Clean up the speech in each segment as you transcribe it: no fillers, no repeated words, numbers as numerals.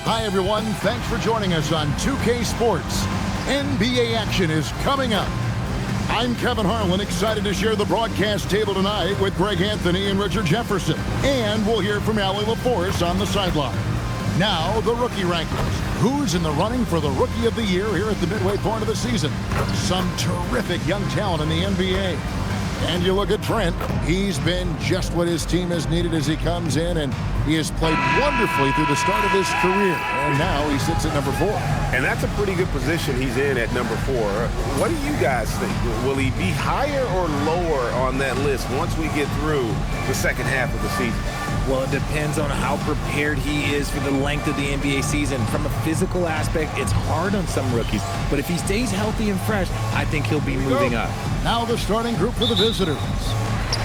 Hi, everyone. Thanks for joining us on 2K Sports. NBA action is coming up. I'm Kevin Harlan, excited to share the broadcast table tonight with Greg Anthony and Richard Jefferson. And we'll hear from Allie LaForce on the sideline. Now, the rookie rankings. Who's in the running for the Rookie of the Year here at the midway point of the season? Some terrific young talent in the NBA. And you look at Trent, he's been just what his team has needed as he comes in, and he has played wonderfully through the start of his career. And now he sits at number 4. And that's a pretty good position he's in at number 4. What do you guys think? Will he be higher or lower on that list once we get through the second half of the season? Well, it depends on how prepared he is for the length of the NBA season. From a physical aspect, it's hard on some rookies. But if he stays healthy and fresh, I think he'll be moving up. Now the starting group for the visitors.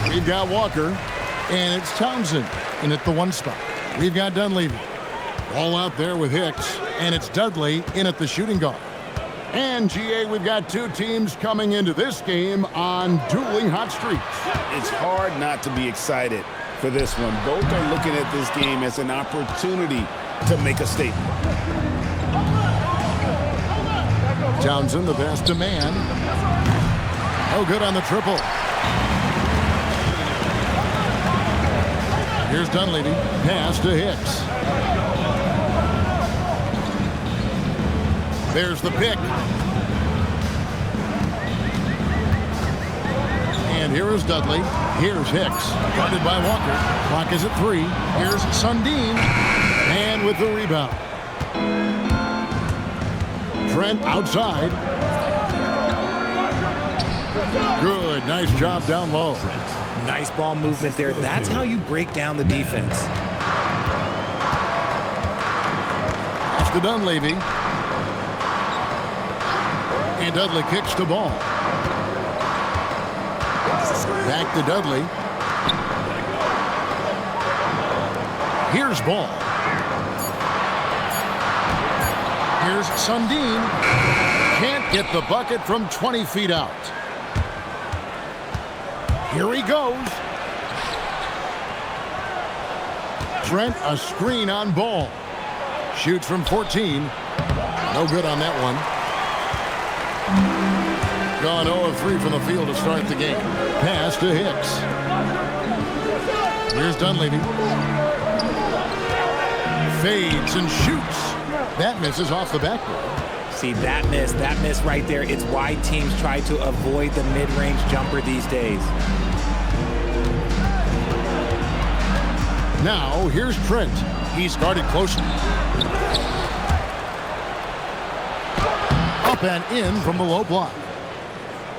We've got Walker, and it's Townsend in at the 1 spot. We've got Dunleavy. All out there with Hicks, and it's Dudley in at the shooting guard. And, GA, we've got 2 teams coming into this game on dueling hot streaks. It's hard not to be excited for this one. Both are looking at this game as an opportunity to make a statement. Townsend, the pass to man. No good on the triple. Here's Dunleavy. Pass to Hicks. There's the pick. And here is Dudley. Here's Hicks. Guarded by Walker. Clock is at 3. Here's Sundin. And with the rebound. Trent outside. Good. Nice job down low. Nice ball movement there. That's how you break down the defense. Pass to Dunleavy. And Dudley kicks the ball. Back to Dudley. Here's ball. Here's Sundin. Can't get the bucket from 20 feet out. Here he goes. Trent, a screen on ball. Shoots from 14. No good on that one. Gone 0 of 3 from the field to start the game. Pass to Hicks. Here's Dunleavy. Fades and shoots. That misses off the backboard. See, that miss right there. It's why teams try to avoid the mid-range jumper these days. Now, here's Trent. He's guarded closely. Up and in from the low block.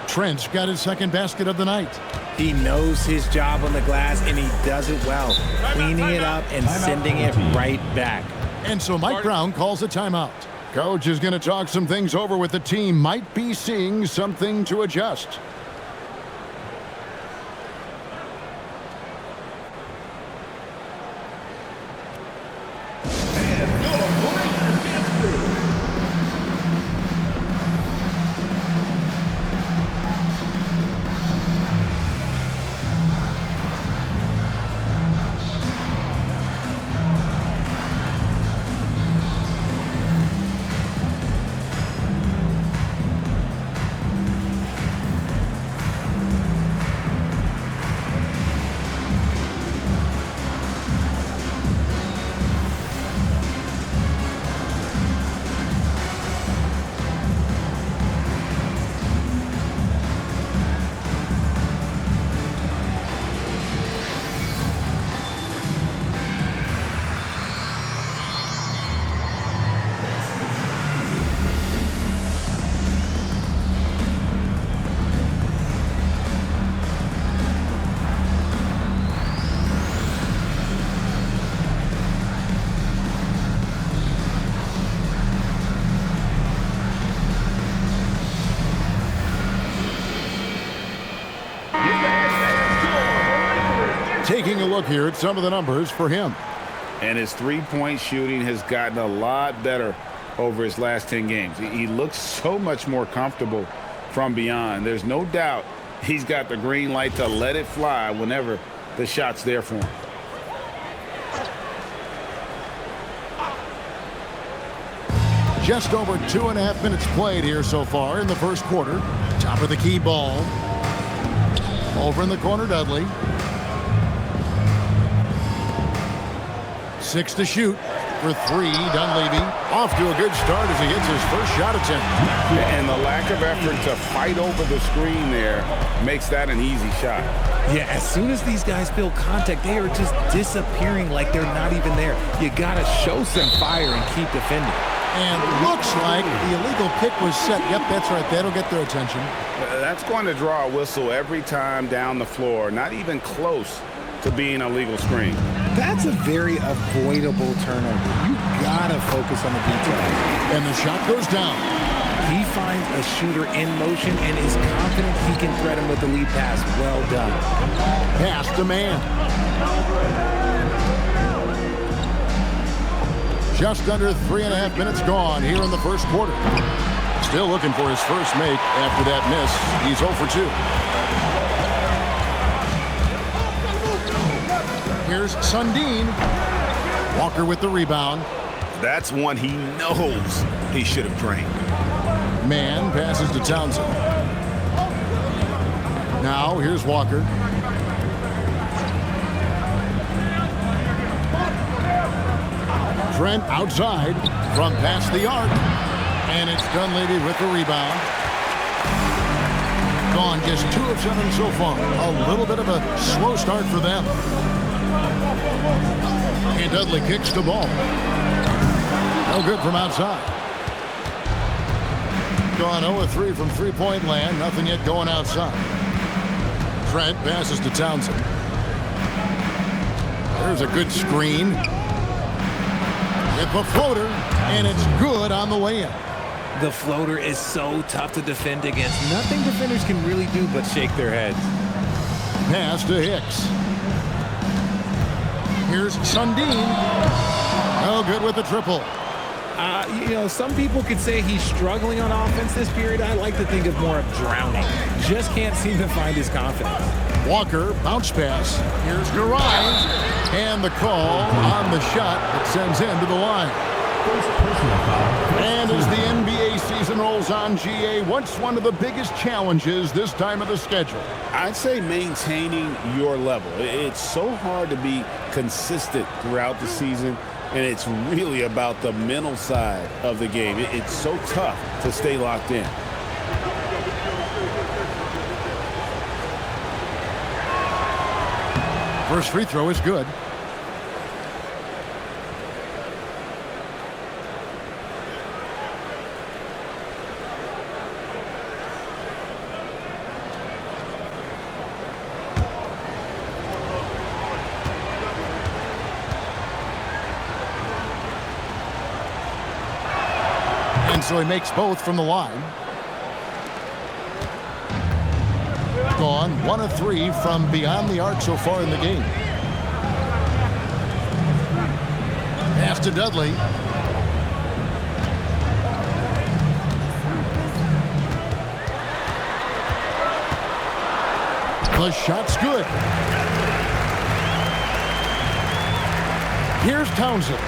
Trent's got his second basket of the night. He knows his job on the glass, and he does it well, cleaning it up and sending it right back. And so Mike Brown calls a timeout. Coach is going to talk some things over with the team. Might be seeing something to adjust. Taking a look here at some of the numbers for him. And his three-point shooting has gotten a lot better over his last 10 games. He looks so much more comfortable from beyond. There's no doubt he's got the green light to let it fly whenever the shot's there for him. Just over 2.5 minutes played here so far in the first quarter. Top of the key ball. Over in the corner, Dudley. 6 to shoot for 3. Dunleavy off to a good start as he hits his first shot attempt. And the lack of effort to fight over the screen there makes that an easy shot. Yeah, as soon as these guys feel contact, they are just disappearing like they're not even there. You got to show some fire and keep defending. And looks like the illegal pick was set. Yep, that's right. That'll get their attention. That's going to draw a whistle every time down the floor. Not even close to being a legal screen. That's a very avoidable turnover. You got to focus on the details. And the shot goes down. He finds a shooter in motion and is confident he can thread him with the lead pass. Well done. Pass to man. Just under 3.5 minutes gone here in the first quarter. Still looking for his first make after that miss. He's 0 for 2. Here's Sundin. Walker with the rebound. That's one he knows he should have drained. Man passes to Townsend. Now here's Walker. Trent outside from past the arc. And it's Dunleavy with the rebound. Gone just 2 of 7 so far. A little bit of a slow start for them. And Dudley kicks the ball. No good from outside. Gone 0 of 3 from three-point land. Nothing yet going outside. Trent passes to Townsend. There's a good screen. With the floater, and it's good on the way in. The floater is so tough to defend against. Nothing defenders can really do but shake their heads. Pass to Hicks. Here's Sundin. No good with the triple. You know, some people could say he's struggling on offense this period. I like to think of more of drowning. Just can't seem to find his confidence. Walker, bounce pass. Here's Garay. And the call on the shot that sends him to the line. And as the NBA season rolls on, GA, what's one of the biggest challenges this time of the schedule? I'd say maintaining your level. It's so hard to be consistent throughout the season, and it's really about the mental side of the game. It's so tough to stay locked in. First free throw is good. And so he makes both from the line. Gone 1 of 3 from beyond the arc so far in the game. Pass to Dudley. The shot's good. Here's Townsend.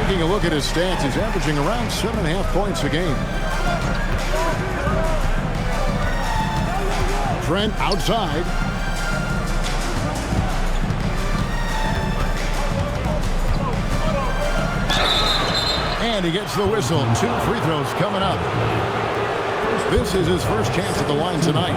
Taking a look at his stats, he's averaging around 7.5 points a game. Trent outside. And he gets the whistle. 2 free throws coming up. This is his first chance at the line tonight.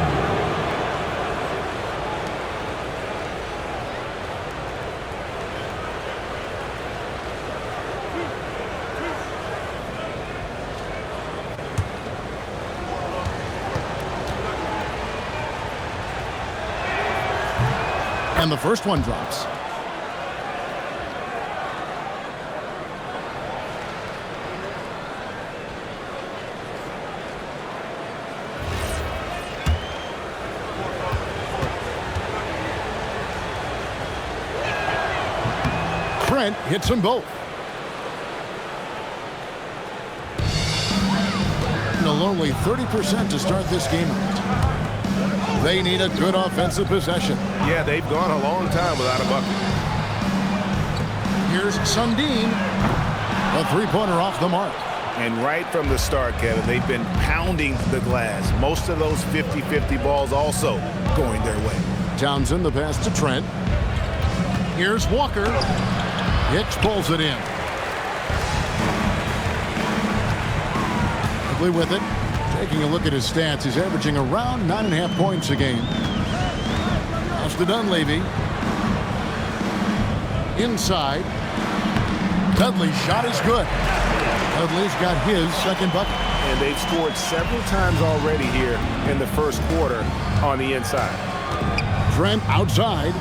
And the first one drops. Trent hits them both. And a lonely 30% to start this game out. They need a good offensive possession. Yeah, they've gone a long time without a bucket. Here's Sundin. A three-pointer off the mark. And right from the start, Kevin, they've been pounding the glass. Most of those 50-50 balls also going their way. Townsend, the pass to Trent. Here's Walker. Hicks pulls it in. Quickly with it. Taking a look at his stats, he's averaging around 9.5 points a game. Pass to Dunleavy. Inside. Dudley's shot is good. Dudley's got his second bucket. And they've scored several times already here in the first quarter on the inside. Trent outside.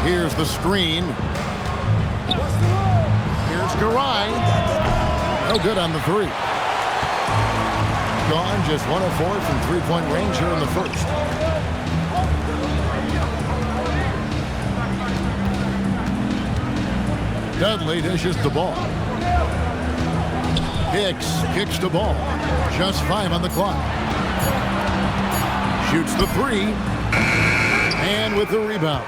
Here's the screen. Here's Garay. No good on the three. Gone just 1 of 4 from three-point range here in the first. Dudley dishes the ball. Hicks kicks the ball. Just 5 on the clock. Shoots the three. And with the rebound.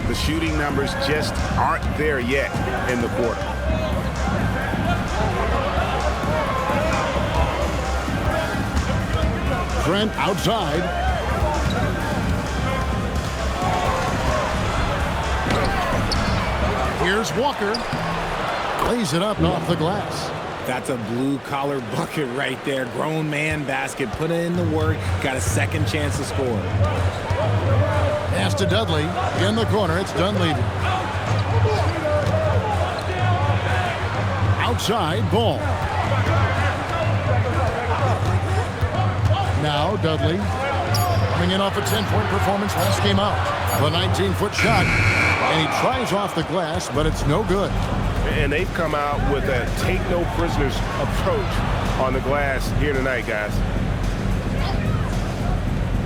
The shooting numbers just aren't there yet in the quarter. Trent outside. Here's Walker. Lays it up and off the glass. That's a blue-collar bucket right there. Grown man basket. Put in the work. Got a second chance to score. Pass to Dudley. In the corner, it's Dunleavy. Outside, ball. Now Dudley coming in off a 10-point performance last game out. A 19-foot shot, and he tries off the glass, but it's no good. And they've come out with a take-no-prisoners approach on the glass here tonight, guys.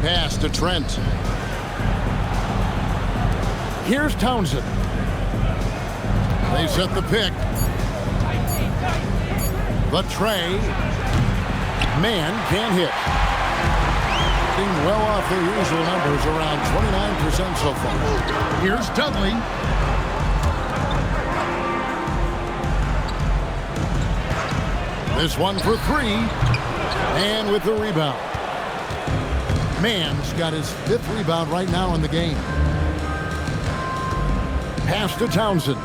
Pass to Trent. Here's Townsend. They set the pick. The tray. Man can't hit. Well off their usual numbers, around 29% so far. Here's Dudley. This one for 3. And with the rebound. Mann's got his 5th rebound right now in the game. Pass to Townsend.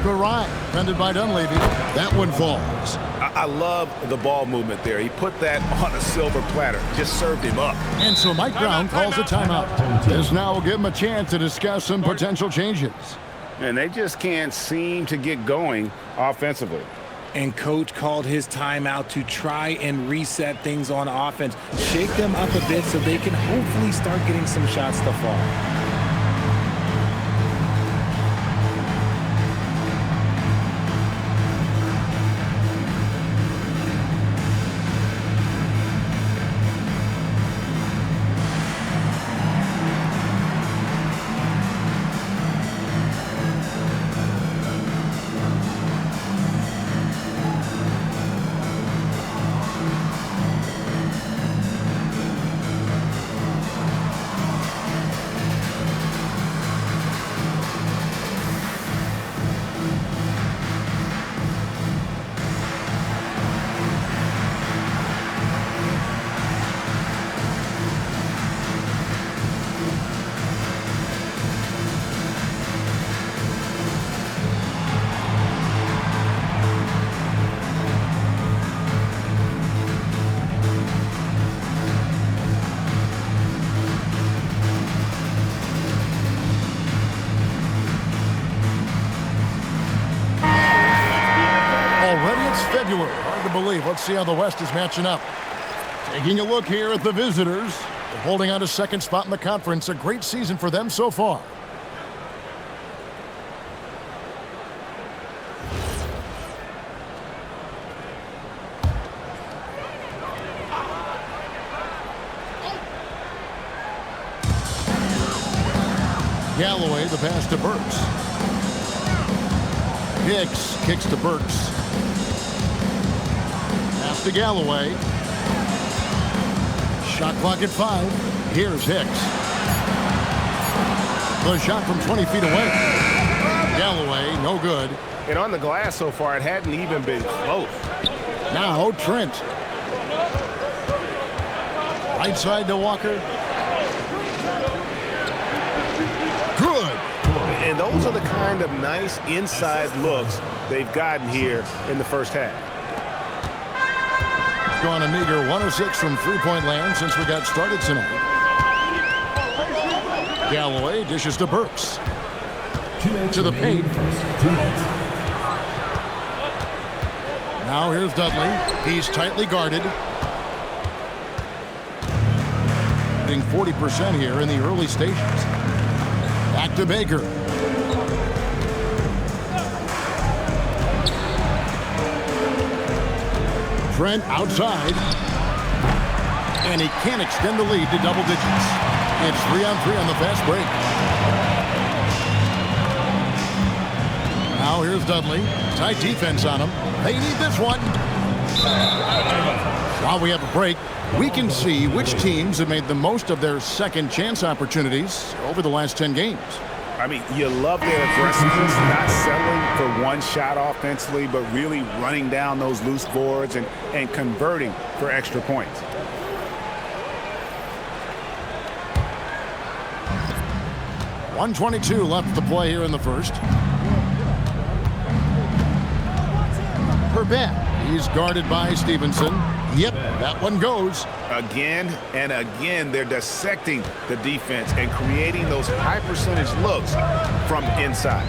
Garay, defended by Dunleavy. That one falls. I love the ball movement there. He put that on a silver platter. Just served him up. And so Mike Brown calls a timeout. This now will give him a chance to discuss some potential changes. And they just can't seem to get going offensively. And coach called his timeout to try and reset things on offense. Shake them up a bit so they can hopefully start getting some shots to fall. February. Hard to believe. Let's see how the West is matching up. Taking a look here at the visitors. They're holding on to second spot in the conference. A great season for them so far. Galloway, the pass to Burks. Hicks kicks to Burks. Pass to Galloway. Shot clock at 5. Here's Hicks. The shot from 20 feet away. Galloway, no good. And on the glass so far, it hadn't even been close. Now Trent. Right side to Walker. Good. And those are the kind of nice inside looks they've gotten here in the first half. Gone a meager 106 from three-point land since we got started tonight. Galloway dishes to Burks. To the paint. Now here's Dudley. He's tightly guarded. Hitting 40% here in the early stages. Back to Baker. Trent outside. And he can't extend the lead to double digits. It's 3-on-3 on the fast break. Now here's Dudley. Tight defense on him. They need this one. While we have a break, we can see which teams have made the most of their second chance opportunities over the last 10 games. I mean, you love their aggressiveness, not settling for one shot offensively, but really running down those loose boards and converting for extra points. .122 left to play here in the first. Herbert, he's guarded by Stevenson. Yep, that one goes. Again and again, they're dissecting the defense and creating those high percentage looks from inside.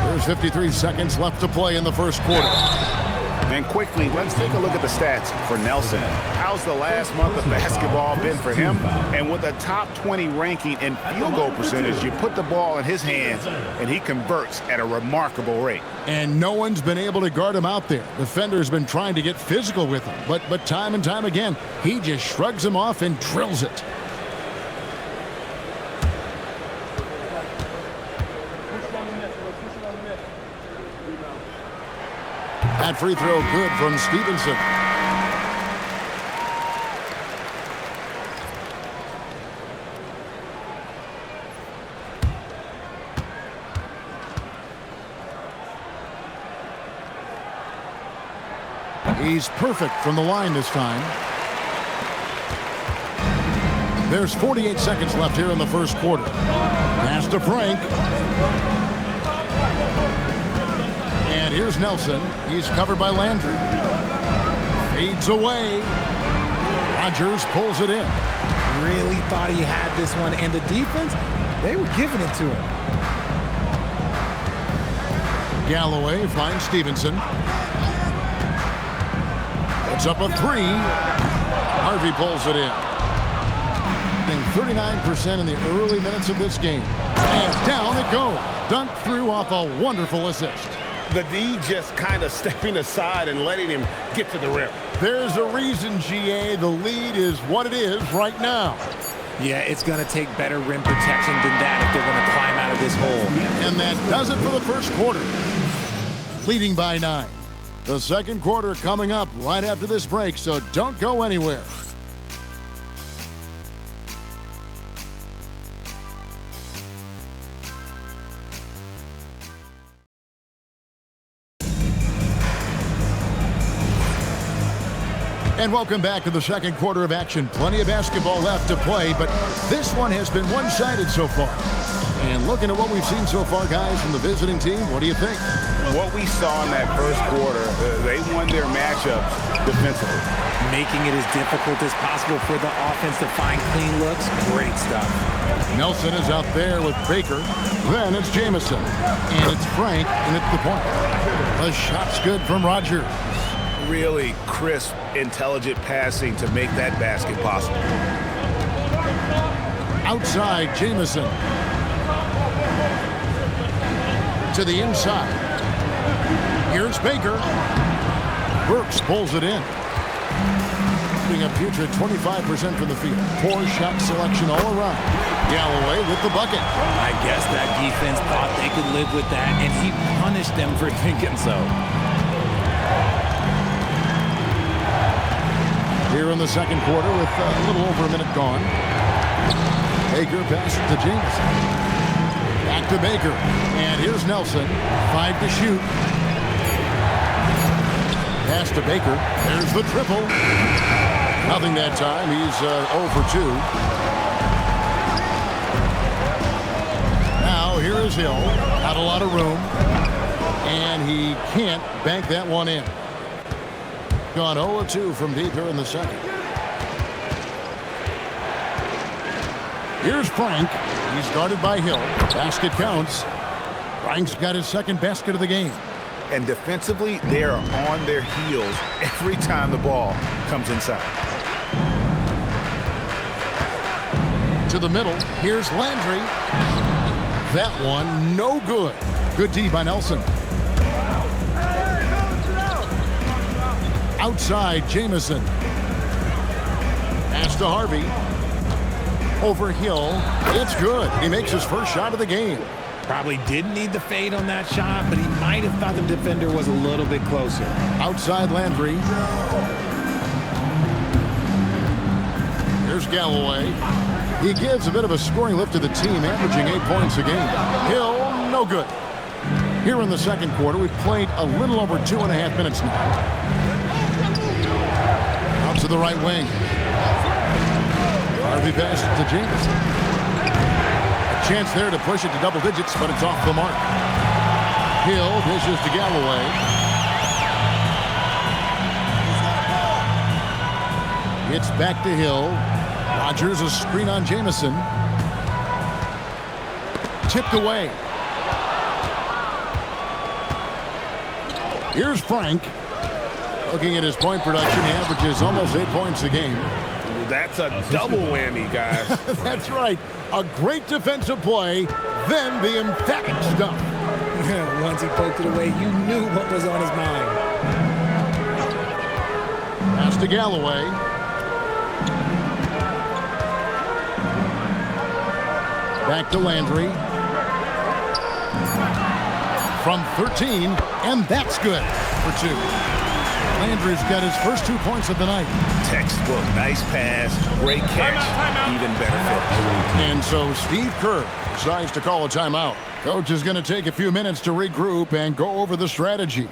There's 53 seconds left to play in the first quarter. And quickly, let's take a look at the stats for Nelson. How's the last month of basketball been for him? And with a top 20 ranking in field goal percentage, you put the ball in his hands, and he converts at a remarkable rate. And no one's been able to guard him out there. Defender's been trying to get physical with him, but time and time again, he just shrugs him off and drills it. That free throw good from Stevenson. He's perfect from the line this time. There's 48 seconds left here in the first quarter. Pass to Frank. And here's Nelson. He's covered by Landry. Fades away. Rogers pulls it in. Really thought he had this one, and the defense, they were giving it to him. Galloway finds Stevenson. It's up a three. Harvey pulls it in. 39% in the early minutes of this game. And down it goes. Dunked through off a wonderful assist. The D just kind of stepping aside and letting him get to the rim. There's a reason, GA, the lead is what it is right now. Yeah, it's going to take better rim protection than that if they're going to climb out of this hole. And that does it for the first quarter. Leading by 9. The second quarter coming up right after this break, so don't go anywhere. And welcome back to the second quarter of action. Plenty of basketball left to play, but this one has been one-sided so far. And looking at what we've seen so far, guys, from the visiting team, what do you think? What we saw in that first quarter, they won their matchups defensively. Making it as difficult as possible for the offense to find clean looks. Great stuff. Nelson is out there with Baker. Then it's Jamison. And it's Frank, and it's the point. The shot's good from Rogers. Really crisp, intelligent passing to make that basket possible. Outside, Jamison. To the inside. Here's Baker. Burks pulls it in. Putting a putrid 25% from the field. Poor shot selection all around. Galloway with the bucket. I guess that defense thought they could live with that, and he punished them for thinking so. Here in the second quarter with a little over a minute gone. Baker passes to Jameson. Back to Baker. And here's Nelson. 5 to shoot. Pass to Baker. There's the triple. Nothing that time. He's 0 for 2. Now here is Hill. Not a lot of room. And he can't bank that one in. Gone 0-2 from deep here in the second. Here's Frank. He's guarded by Hill. Basket counts. Frank's got his second basket of the game. And defensively, they are on their heels every time the ball comes inside. To the middle. Here's Landry. That one, no good. Good D by Nelson. Outside, Jameson. Pass to Harvey. Over Hill. It's good. He makes his first shot of the game. Probably didn't need the fade on that shot, but he might have thought the defender was a little bit closer. Outside Landry. Here's Galloway. He gives a bit of a scoring lift to the team, averaging 8 points a game. Hill, no good. Here in the second quarter, we've played a little over 2.5 minutes now. Out to the right wing. Harvey passes to Jameson. A chance there to push it to double digits, but it's off the mark. Hill dishes to Galloway. It's back to Hill. Rodgers a screen on Jameson. Tipped away. Here's Frank. Looking at his point production, he averages almost 8 points a game. That's a double whammy, guys. That's right. A great defensive play, then the emphatic stuff. Once he poked it away, you knew what was on his mind. Pass to Galloway. Back to Landry. From 13, and that's good for 2. Landry's got his first 2 points of the night. Textbook, nice pass, great catch, even better fit. And so Steve Kerr decides to call a timeout. Coach is going to take a few minutes to regroup and go over the strategy.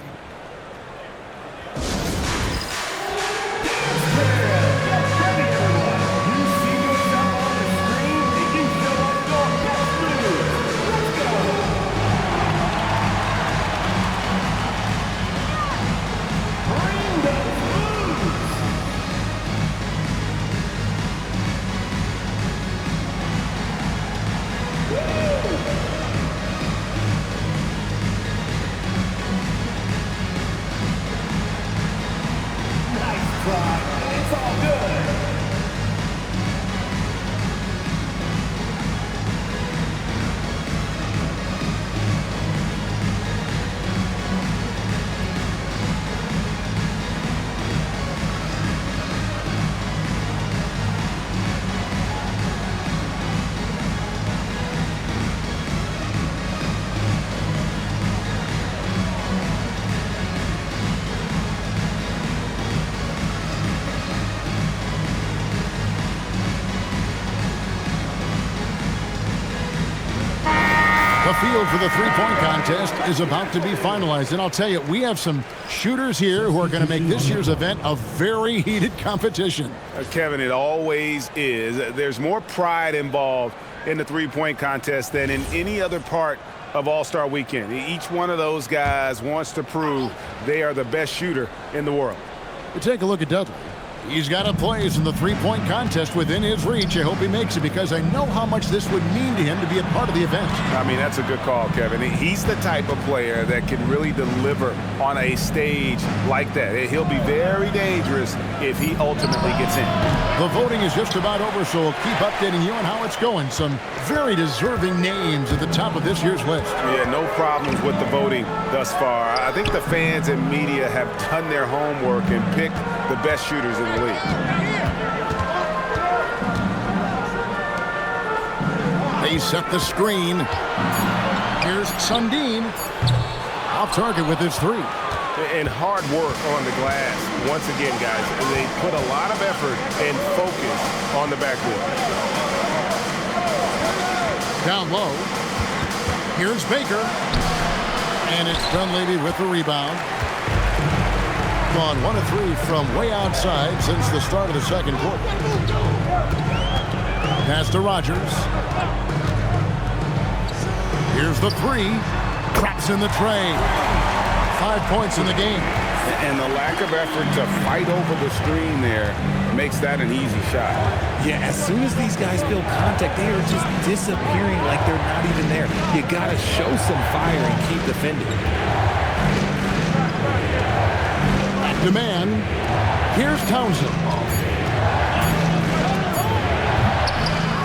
The field for the three-point contest is about to be finalized. And I'll tell you, we have some shooters here who are going to make this year's event a very heated competition. Kevin, it always is. There's more pride involved in the three-point contest than in any other part of All-Star Weekend. Each one of those guys wants to prove they are the best shooter in the world. We take a look at Dudley. He's got a place in the three-point contest within his reach. I hope he makes it because I know how much this would mean to him to be a part of the event. I mean, that's a good call, Kevin. He's the type of player that can really deliver on a stage like that. He'll be very dangerous if he ultimately gets in. The voting is just about over, so we'll keep updating you on how it's going. Some very deserving names at the top of this year's list. Yeah, no problems with the voting thus far. I think the fans and media have done their homework and picked the best shooters in the league. They set the screen. Here's Sundin. Off target with his three. And hard work on the glass. Once again, guys, they put a lot of effort and focus on the backboard. Down low. Here's Baker. And it's Dunleavy with the rebound. On 1 of 3 from way outside since the start of the second quarter. Pass to Rogers. Here's the 3. Traps in the tray. 5 points in the game. And the lack of effort to fight over the screen there makes that an easy shot. Yeah, as soon as these guys feel contact, they are just disappearing like they're not even there. You got to show some fire and keep defending. Demand. Here's Townsend.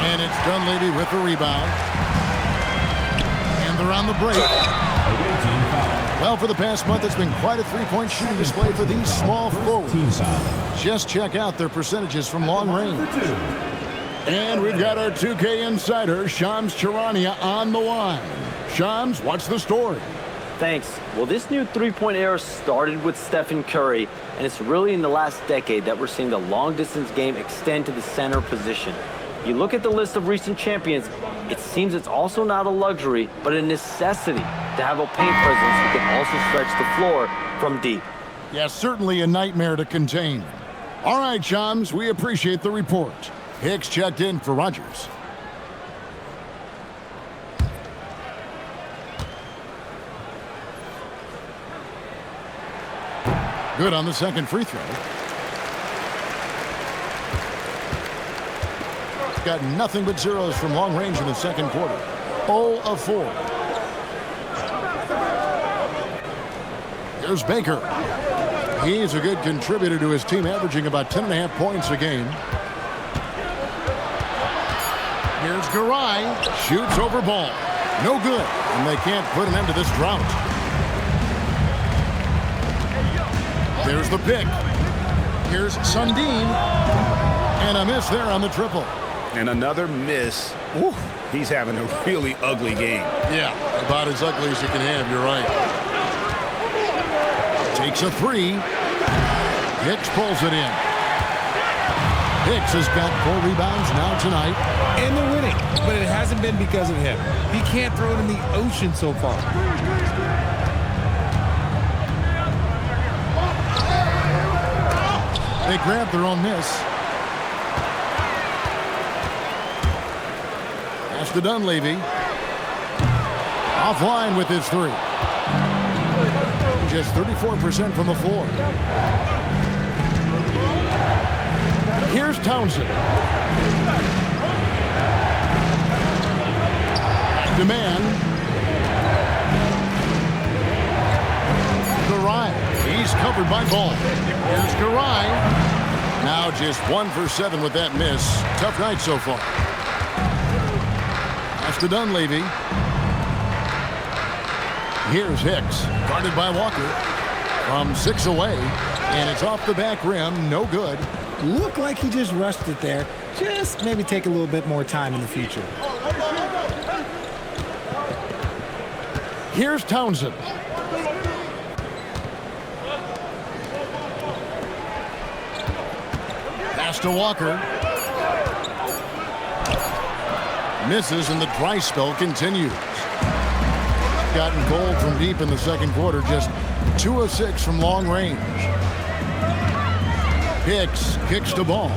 And it's Dunleavy with the rebound. And they're on the break. Well, for the past month, it's been quite a three-point shooting display for these small forwards. Just check out their percentages from long range. And we've got our 2K insider, Shams Charania, on the line. Shams, what's the story? Thanks. Well, this new three-point era started with Stephen Curry, and it's really in the last decade that we're seeing the long-distance game extend to the center position. You look at the list of recent champions, it seems it's also not a luxury, but a necessity to have a paint presence who can also stretch the floor from deep. Yes, certainly a nightmare to contain. All right, Shams, we appreciate the report. Hicks checked in for Rogers. Good on the second free throw. Got nothing but zeros from long range in the second quarter. 0 of 4. Here's Baker. He's a good contributor to his team, averaging about 10.5 points a game. Here's Garay. Shoots over ball. No good. And they can't put an end to this drought. There's the pick. Here's Sundin. And a miss there on the triple. And another miss. Ooh, he's having a really ugly game. Yeah, about as ugly as you can have, you're right. Takes a 3. Hicks pulls it in. Hicks has got 4 rebounds now tonight. And they're winning, but it hasn't been because of him. He can't throw it in the ocean so far. They grab their own miss. Pass to Dunleavy. Offline with his 3. Just 34% from the floor. Here's Townsend. Demand. Garay. He's covered by Ball. Here's Garay. Now just 1 for 7 with that miss. Tough night so far. Pass to Dunleavy. Here's Hicks, guarded by Walker. From 6 away, and it's off the back rim, no good. Looked like he just rushed it there. Just maybe take a little bit more time in the future. Here's Townsend. Pass to Walker. Misses, and the dry spell continues. Gotten cold from deep in the second quarter, just 2 of 6 from long range. Hicks kicks the ball.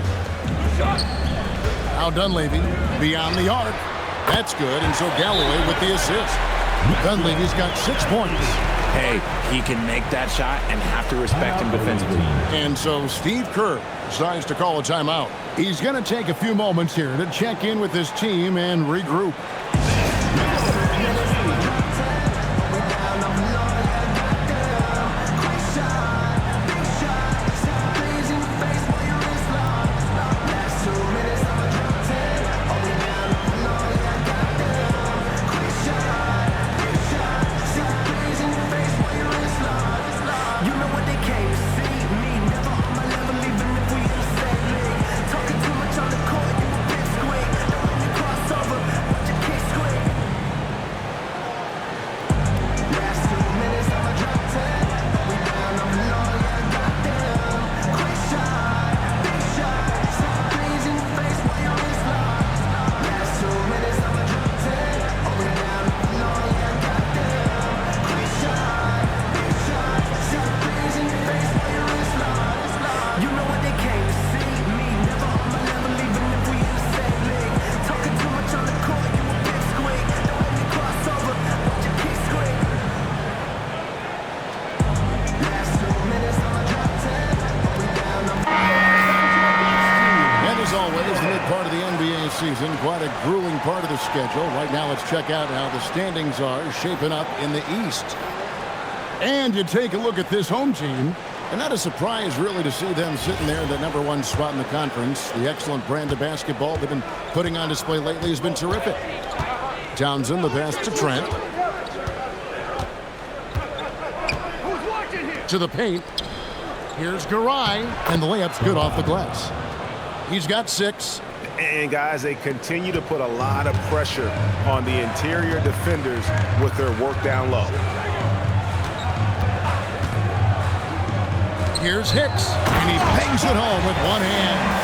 Now Dunleavy beyond the arc. That's good, and so Galloway with the assist. Dunleavy's got 6 points. Hey, he can make that shot and have to respect him defensively. And so Steve Kerr decides to call a timeout. He's going to take a few moments here to check in with his team and regroup. season. Quite a grueling part of the schedule. Right now, let's check out how the standings are shaping up in the East. And you take a look at this home team, and not a surprise, really, to see them sitting there in the #1 spot in the conference. The excellent brand of basketball they've been putting on display lately has been terrific. Townsend, the pass to Trent. To the paint. Here's Garay, and the layup's good off the glass. He's got 6. And, guys, they continue to put a lot of pressure on the interior defenders with their work down low. Here's Hicks, and he bangs it home with one hand.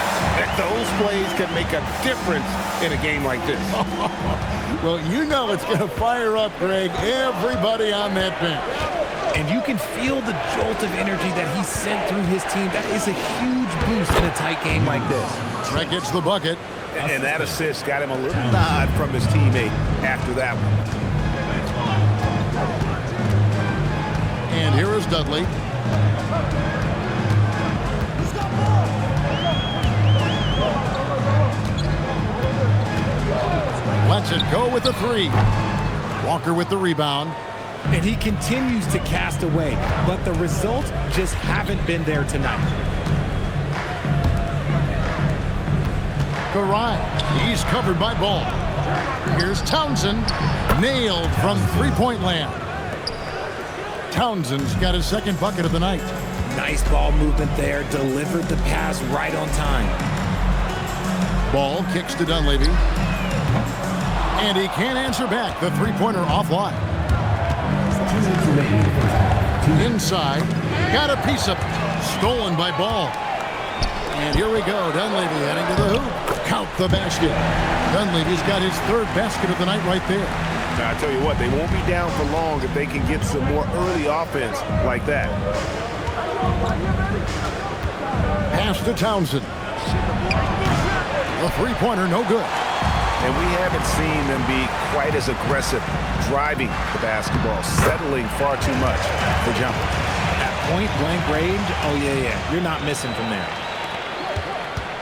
Those plays can make a difference in a game like this. Well, you know it's going to fire up, Greg, everybody on that bench. And you can feel the jolt of energy that he sent through his team. That is a huge boost in a tight game like this. Trent gets the bucket. And that assist got him a little nod from his teammate after that one. And here is Dudley. Lets it go with the 3. Walker with the rebound. And he continues to cast away, but the results just haven't been there tonight. Garay, he's covered by Ball. Here's Townsend, nailed from three-point land. Townsend's got his second bucket of the night. Nice ball movement there, delivered the pass right on time. Ball kicks to Dunleavy. And he can't answer back. The three-pointer offline. Inside. Got a piece of it. Stolen by Ball. And here we go. Dunleavy heading to the hoop. Count the basket. Dunleavy's got his 3rd basket of the night right there. Now, I tell you what, they won't be down for long if they can get some more early offense like that. Pass to Townsend. The three-pointer, no good. And we haven't seen them be quite as aggressive driving the basketball, settling far too much for jumpers. At point-blank range, oh, yeah. You're not missing from there.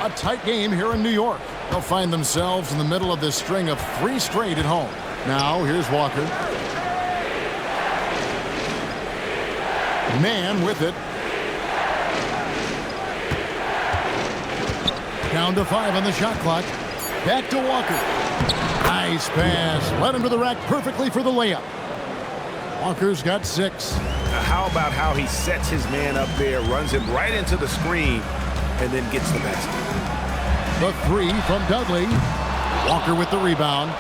A tight game here in New York. They'll find themselves in the middle of this string of 3 straight at home. Now, here's Walker. Man with it. Down to 5 on the shot clock. Back to Walker. Nice pass. Led him to the rack perfectly for the layup. Walker's got 6. Now, how about how he sets his man up there, runs him right into the screen, and then gets the basket. The 3 from Dudley. Walker with the rebound.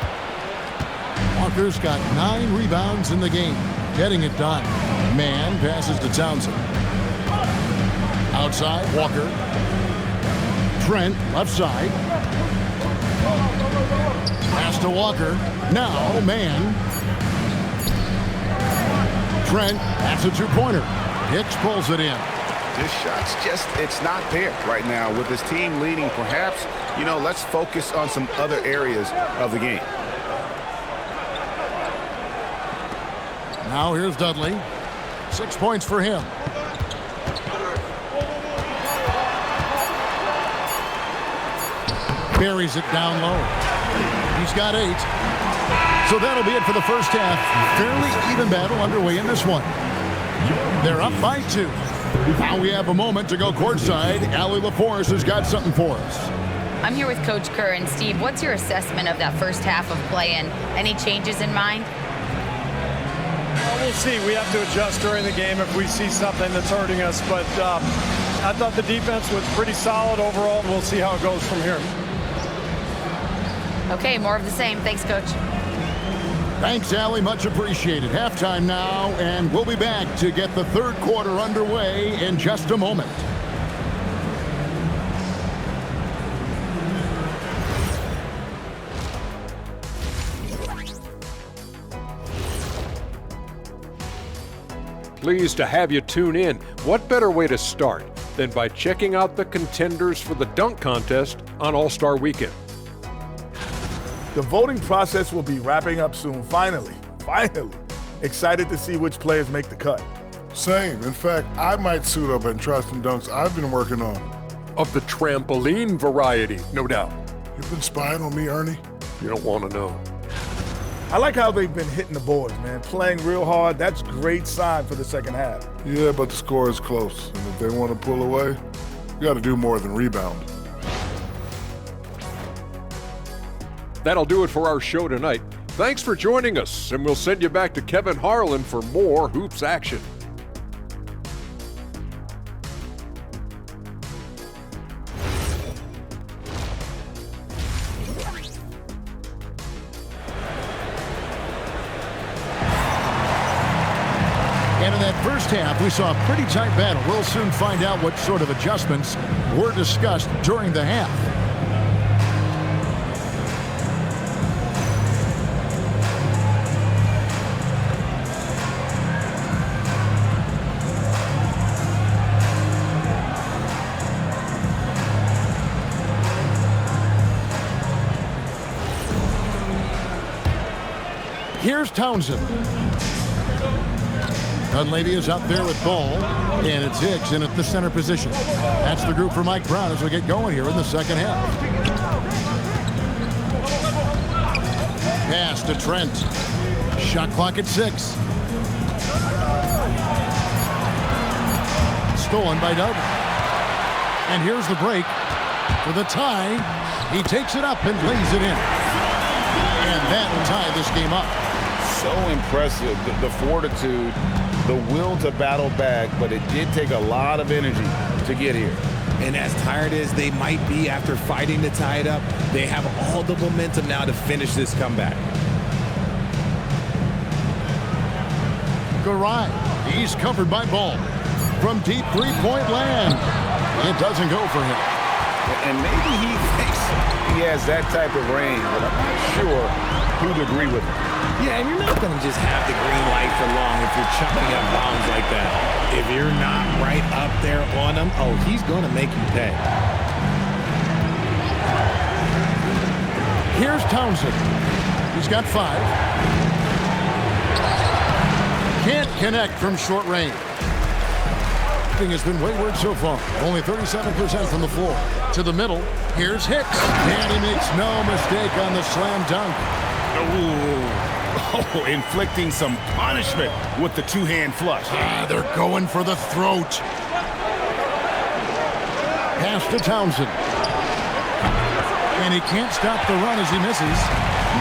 Walker's got 9 rebounds in the game. Getting it done. Man passes to Townsend. Outside, Walker. Trent, left side. Pass to Walker. Now, Man. Trent, that's a 2-pointer. Hicks pulls it in. This shot's just, it's not there right now. With his team leading, perhaps, let's focus on some other areas of the game. Now here's Dudley. 6 points for him. Buries it down low. He's got 8. So that'll be it for the first half. Fairly even battle underway in this one. They're up by 2. Now we have a moment to go courtside. Allie LaForce has got something for us. I'm here with Coach Kerr. And Steve, what's your assessment of that first half of play and any changes in mind? Well, we'll see. We have to adjust during the game if we see something that's hurting us. But I thought the defense was pretty solid overall. We'll see how it goes from here. Okay, more of the same. Thanks, Coach. Thanks, Allie. Much appreciated. Halftime now, and we'll be back to get the third quarter underway in just a moment. Pleased to have you tune in. What better way to start than by checking out the contenders for the dunk contest on All-Star Weekend? The voting process will be wrapping up soon. Finally. Excited to see which players make the cut. Same. In fact, I might suit up and try some dunks I've been working on. Of the trampoline variety, no doubt. You've been spying on me, Ernie? You don't want to know. I like how they've been hitting the boards, man. Playing real hard. That's a great sign for the second half. Yeah, but the score is close. And if they want to pull away, you got to do more than rebound. That'll do it for our show tonight. Thanks for joining us, and we'll send you back to Kevin Harlan for more hoops action. And in that first half, we saw a pretty tight battle. We'll soon find out what sort of adjustments were discussed during the half. Here's Townsend. Dunleavy is up there with Ball, and it's Hicks in at the center position. That's the group for Mike Brown as we get going here in the second half. Pass to Trent. Shot clock at 6. Stolen by Dudley. And here's the break for the tie. He takes it up and lays it in. And that will tie this game up. So impressive, the fortitude, the will to battle back, but it did take a lot of energy to get here. And as tired as they might be after fighting to tie it up, they have all the momentum now to finish this comeback. Garay, he's covered by Ball. From deep three-point land, it doesn't go for him. And maybe he thinks he has that type of range, but I'm not sure who'd agree with him. Yeah, and you're not going to just have the green light for long if you're chucking up bombs like that. If you're not right up there on him, oh, he's going to make you pay. Here's Townsend. He's got 5. Can't connect from short range. Has been wayward so far. Only 37% from the floor. To the middle, here's Hicks. And he makes no mistake on the slam dunk. Oh, inflicting some punishment with the two-hand flush. They're going for the throat. Pass to Townsend. And he can't stop the run as he misses.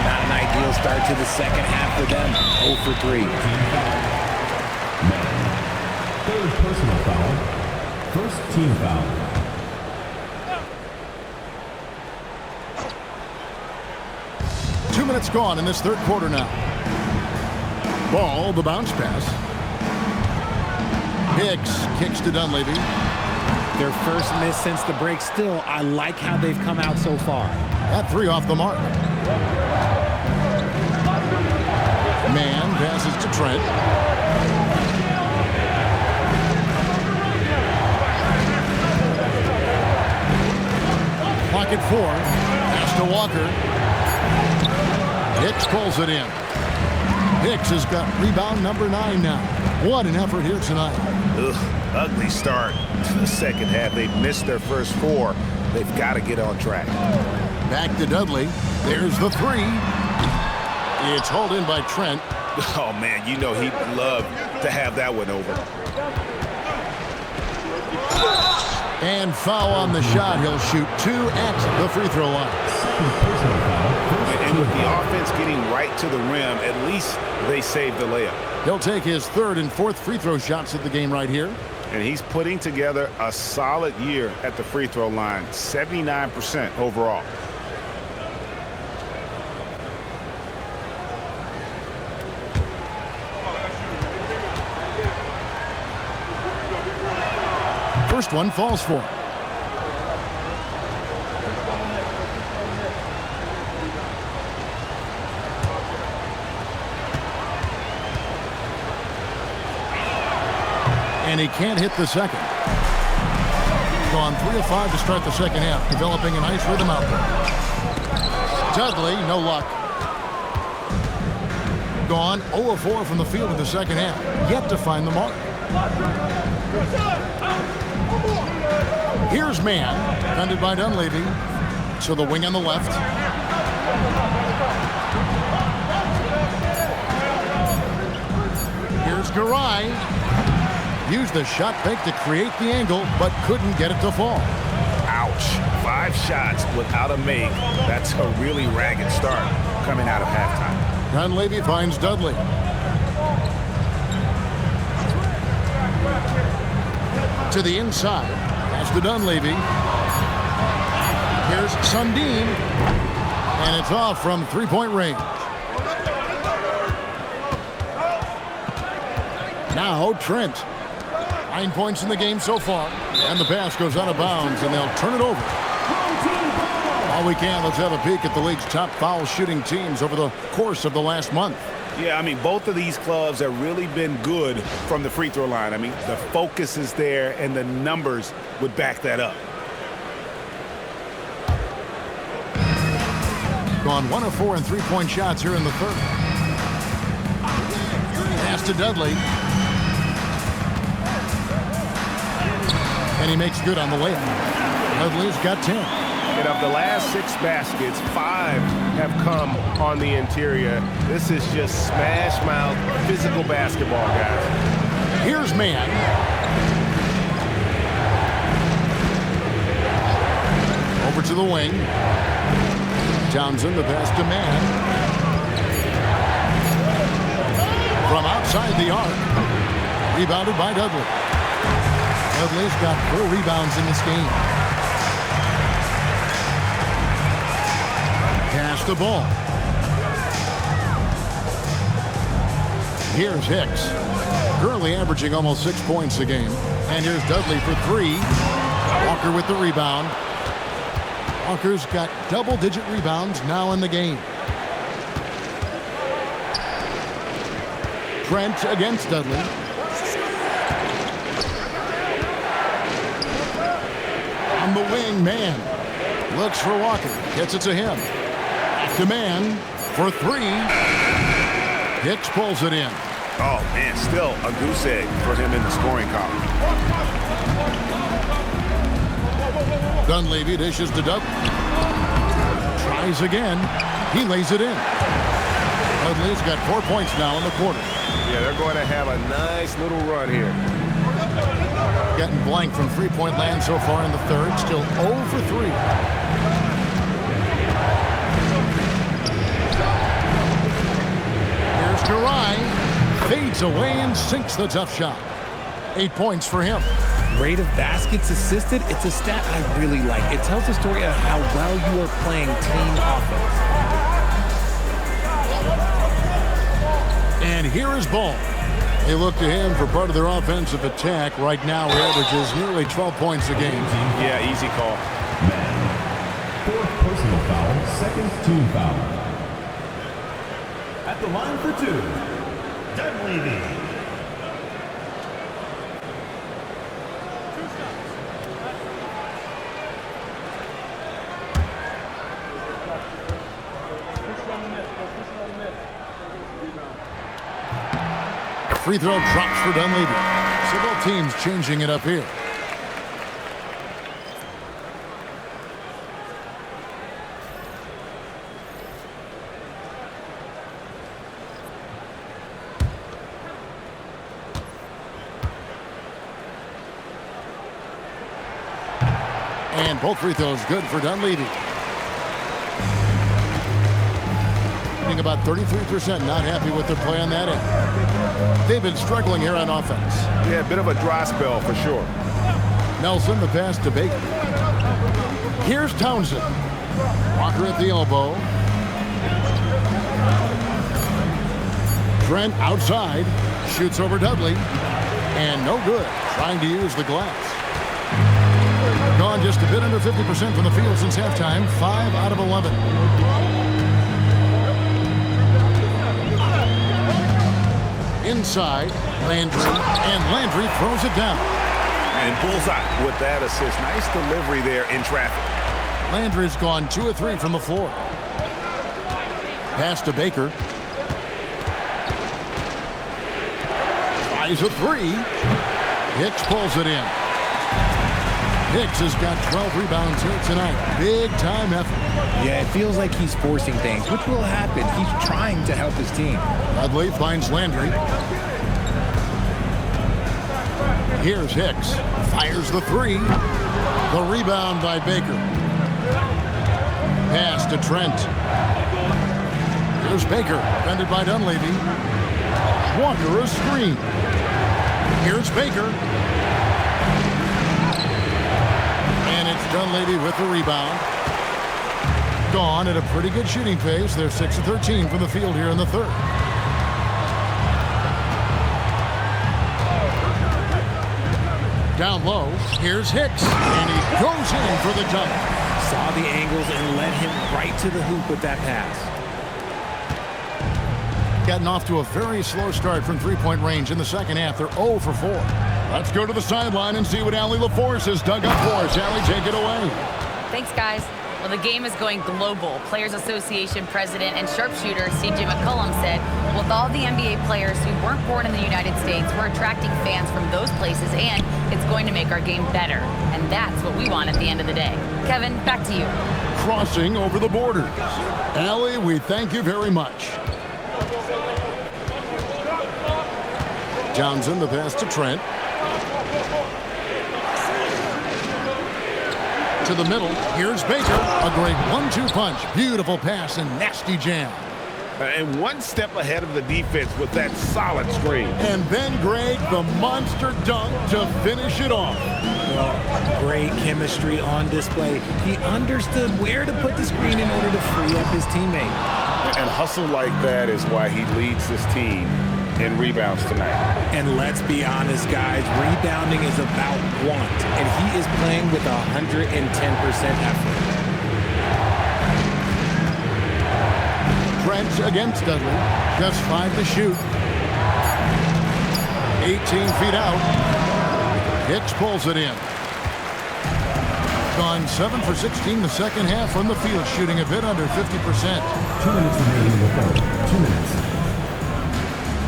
Not an ideal start to the second half for them. 0 for 3. Third personal foul. First team foul. Two minutes gone in this third quarter now. Ball, the bounce pass. Hicks kicks to Dunleavy. Their first miss since the break. Still, I like how they've come out so far. That 3 off the mark. Man passes to Trent. Clock at 4. Pass to Walker. Hicks pulls it in. Hicks has got rebound number 9 now. What an effort here tonight. Ugly start to the second half. They've missed their first 4. They've got to get on track. Back to Dudley. There's the 3. It's hauled in by Trent. Oh, man, you know he'd love to have that one over. And foul on the shot. He'll shoot 2 at the free throw line. And with the offense getting right to the rim, at least they saved the layup. He'll take his 3rd and 4th free throw shots of the game right here. And he's putting together a solid year at the free throw line, 79% overall. First one falls for him. And he can't hit the second. Gone 3 of 5 to start the second half, developing a nice rhythm out there. Dudley, no luck. Gone 0 of 4 from the field in the second half, yet to find the mark. Here's Man, defended by Dunleavy. to the wing on the left. Here's Garay. Used the shot fake to create the angle, but couldn't get it to fall. Ouch. 5 shots without a make. That's a really ragged start coming out of halftime. Dunleavy finds Dudley. To the inside. Pass to Dunleavy. Here's Sundin. And it's off from three-point range. Now Trent. 9 points in the game so far. And the pass goes out of bounds, and they'll turn it over. All we can, let's have a peek at the league's top foul shooting teams over the course of the last month. Yeah, I mean, both of these clubs have really been good from the free throw line. I mean, the focus is there, and the numbers would back that up. Gone 1 of 4 in three-point shots here in the third. Pass to Dudley. And he makes good on the layup. Dudley's got 10. And of the last 6 baskets, 5 have come on the interior. This is just smash-mouth physical basketball, guys. Here's Mann. Over to the wing. Townsend, the pass to Mann. From outside the arc. Rebounded by Dudley. Dudley's got 4 rebounds in this game. Pass the ball. Here's Hicks. Currently averaging almost 6 points a game. And here's Dudley for 3. Walker with the rebound. Walker's got double-digit rebounds now in the game. Trent against Dudley. On the wing, Mann looks for Walker. Gets it to him. To Mann for 3. Hicks pulls it in. Oh, man, still a goose egg for him in the scoring column. Dunleavy dishes to Dudley. Tries again. He lays it in. Dudley's got 4 points now in the quarter. Yeah, they're going to have a nice little run here. Getting blank from three-point land so far in the third. Still 0 for 3. Here's Garay. Fades away and sinks the tough shot. 8 points for him. Rate of baskets assisted, it's a stat I really like. It tells the story of how well you are playing team offense. And here is Ball. They look to him for part of their offensive attack. Right now, he averages nearly 12 points a game. Yeah, easy call. Man. 4th personal foul, 2nd team foul. At the line for 2, Dunleavy. Free throw drops for Dunleavy. So both teams changing it up here. And both free throws good for Dunleavy. About 33%, not happy with their play on that end. They've been struggling here on offense. Yeah, a bit of a dry spell for sure. Nelson, the pass to Baker. Here's Townsend. Walker at the elbow. Trent outside. Shoots over Dudley. And no good. Trying to use the glass. Gone just a bit under 50% from the field since halftime. 5 out of 11. Inside, Landry, and Landry throws it down. And bullseye with that assist. Nice delivery there in traffic. Landry's gone 2 of 3 from the floor. Pass to Baker. Tries a 3. Hicks pulls it in. Hicks has got 12 rebounds here tonight. Big time effort. Yeah, it feels like he's forcing things, which will happen. He's trying to help his team. Dudley finds Landry. Here's Hicks. Fires the three. The rebound by Baker. Pass to Trent. Here's Baker, defended by Dunleavy. Walker a screen. Here's Baker. And it's Dunleavy with the rebound. Gone at a pretty good shooting pace. They're 6 of 13 from the field here in the third. Down low, here's Hicks. And he goes in for the dunk. Saw the angles and led him right to the hoop with that pass. Getting off to a very slow start from three-point range in the second half. They're 0 for 4. Let's go to the sideline and see what Allie LaForce has dug up for us. Allie, take it away. Thanks, guys. Well, the game is going global. Players Association President and sharpshooter C.J. McCollum said, with all the NBA players who weren't born in the United States, we're attracting fans from those places, and it's going to make our game better. And that's what we want at the end of the day. Kevin, back to you. Crossing over the borders. Allie, we thank you very much. Johnson, the pass to Trent. To the middle, here's Baker. A great 1-2 punch. Beautiful pass and nasty jam. And one step ahead of the defense with that solid screen. And then, Greg, the monster dunk to finish it off. Well, great chemistry on display. He understood where to put the screen in order to free up his teammate. And hustle like that is why he leads this team in rebounds tonight. And let's be honest, guys, rebounding is about want, and he is playing with 110% effort. Trent against Dudley. Just 5 to shoot. 18 feet out. Hicks pulls it in. Gone 7 for 16 the second half from the field, shooting a bit under 50%. 2 minutes remaining in the third. 2 minutes.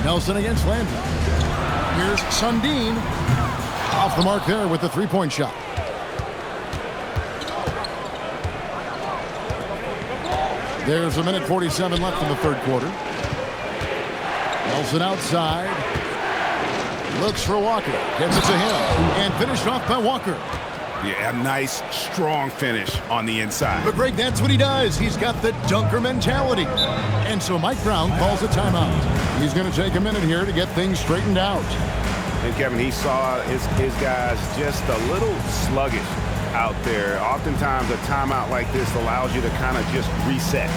Nelson against Landry. Here's Sundin. Off the mark there with the three-point shot. There's 1:47 left in the third quarter. Nelson outside. Looks for Walker. Gets it to him. And finished off by Walker. Yeah, a nice, strong finish on the inside. But Greg, that's what he does. He's got the dunker mentality. And so Mike Brown calls a timeout. He's going to take a minute here to get things straightened out. And Kevin, he saw his guys just a little sluggish out there. Oftentimes a timeout like this allows you to kind of just reset.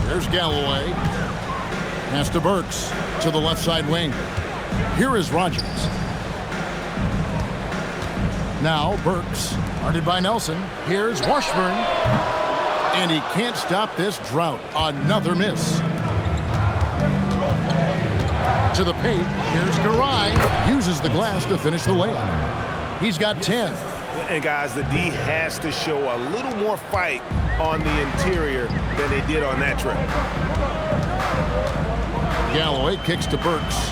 There's Galloway. Pass to Burks to the left side wing. Here is Rogers. Now Burks, guarded by Nelson. Here's Washburn. And he can't stop this drought. Another miss. To the paint. Here's Garay. Uses the glass to finish the layup. He's got 10. And guys, the D has to show a little more fight on the interior than they did on that trip. Galloway kicks to Burks.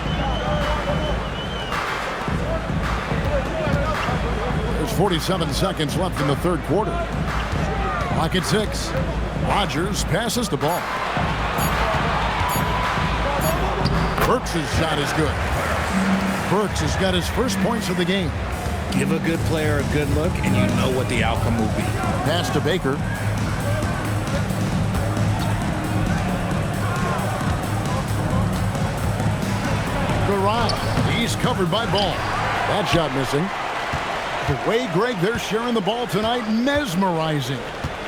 There's 47 seconds left in the third quarter. Clock at 6. Rogers passes the ball. Burks' shot is good. Burks has got his first points of the game. Give a good player a good look, and you know what the outcome will be. Pass to Baker. Garay. He's covered by Ball. That shot missing. The way, Greg, they're sharing the ball tonight, mesmerizing.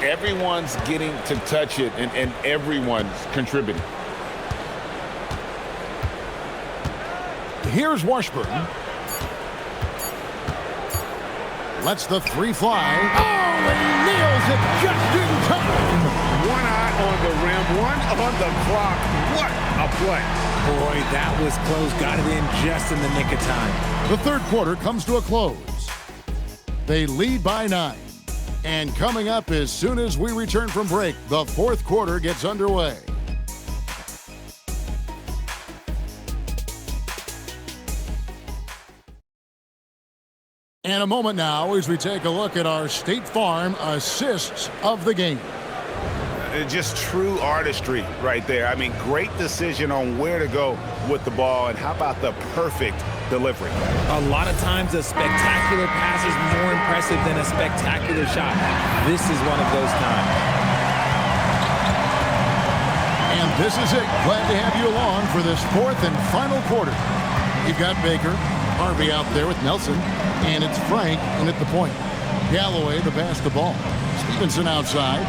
Everyone's getting to touch it, and everyone's contributing. Here's Washburn. Lets the three fly. Oh, and he nails it just in time. One eye on the rim, one on the clock. What a play. Boy, that was close. Got it in just in the nick of time. The third quarter comes to a close. They lead by 9. And coming up as soon as we return from break, the fourth quarter gets underway. And a moment now as we take a look at our State Farm assists of the game. Just true artistry right there. I mean, great decision on where to go with the ball, and how about the perfect delivery? A lot of times a spectacular pass is more impressive than a spectacular shot. This is one of those times. And this is it. Glad to have you along for this fourth and final quarter. You've got Baker, Harvey out there with Nelson, and it's Frank in at the point. Galloway to pass the ball. Stevenson outside.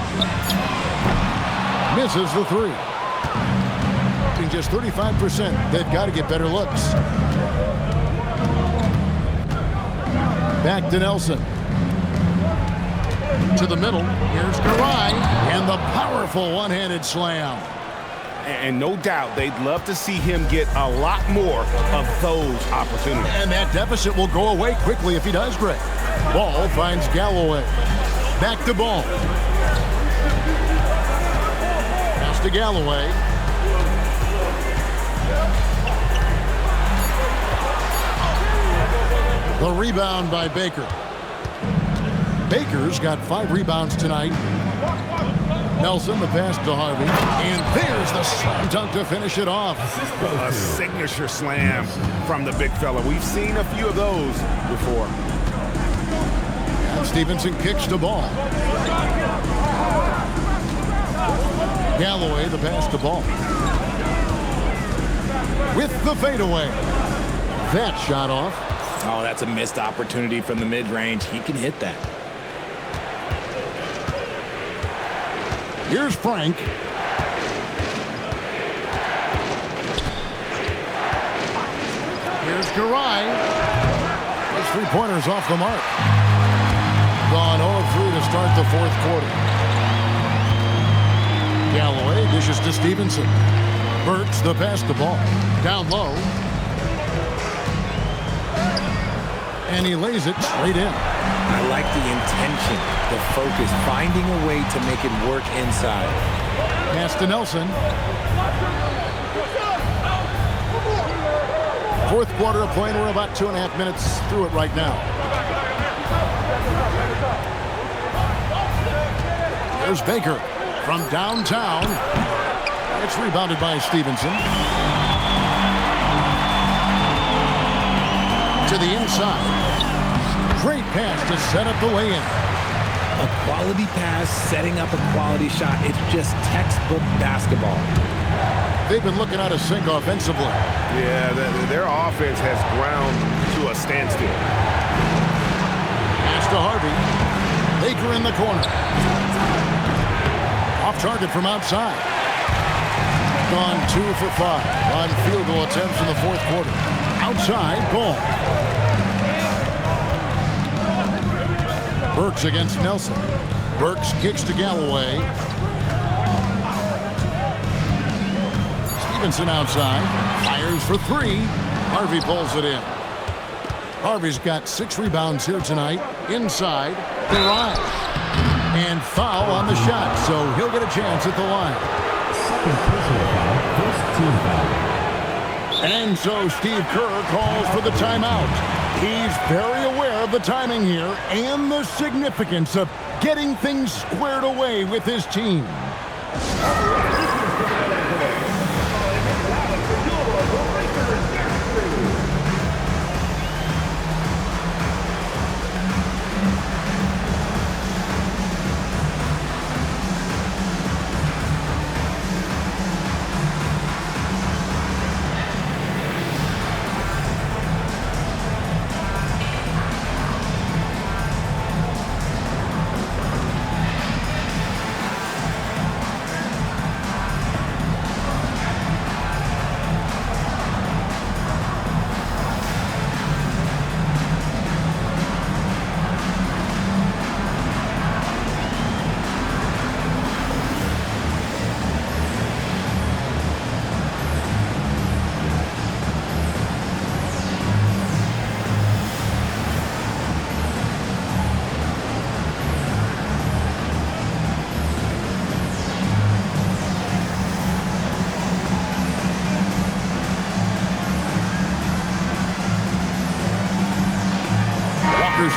Misses the three. In just 35%, they've got to get better looks. Back to Nelson. To the middle. Here's Garay. And the powerful one-handed slam. And no doubt they'd love to see him get a lot more of those opportunities. And that deficit will go away quickly if he does, Greg. Ball finds Galloway. Back to Ball. Pass to Galloway. The rebound by Baker. Baker's got 5 rebounds tonight. Nelson, the pass to Harvey. And there's the slam dunk to finish it off. A signature slam from the big fella. We've seen a few of those before. And Stevenson kicks the ball. Galloway, the pass to Ball. With the fadeaway. That shot off. Oh, that's a missed opportunity from the mid-range. He can hit that. Here's Frank. Here's Garay. His three-pointers off the mark. Gone 0-3 to start the fourth quarter. Galloway dishes to Stevenson. Burks the pass the ball. Down low. And he lays it straight in. I like the intention, the focus, finding a way to make it work inside. Pass to Nelson. Fourth quarter of play, and we're about 2.5 minutes through it right now. There's Baker from downtown. It's rebounded by Stevenson. To the inside. Great pass to set up the lay-in. A quality pass, setting up a quality shot. It's just textbook basketball. They've been looking out of sync offensively. Yeah, their offense has ground to a standstill. Pass to Harvey. Baker in the corner. Off target from outside. Gone 2 for 5 on field goal attempts in the fourth quarter. Outside, Ball. Burks against Nelson. Burks kicks to Galloway. Stevenson outside. Fires for three. Harvey pulls it in. Harvey's got 6 rebounds here tonight. Inside. Barrage. And foul on the shot, so he'll get a chance at the line. Second personal foul, first team foul. And so Steve Kerr calls for the timeout. He's very aware of the timing here and the significance of getting things squared away with his team.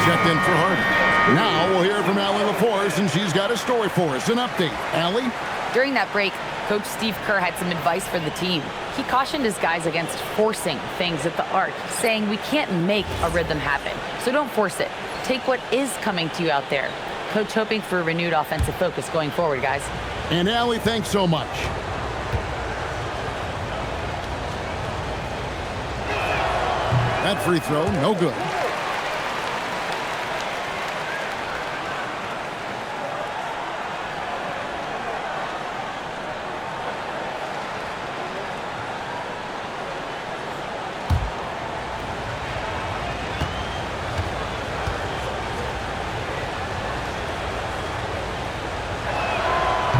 Checked in for Harvey. Now we'll hear from Allie LaForce, and she's got a story for us. An update. Allie? During that break, Coach Steve Kerr had some advice for the team. He cautioned his guys against forcing things at the arc, saying we can't make a rhythm happen, so don't force it. Take what is coming to you out there. Coach hoping for a renewed offensive focus going forward, guys. And Allie, thanks so much. That free throw, no good.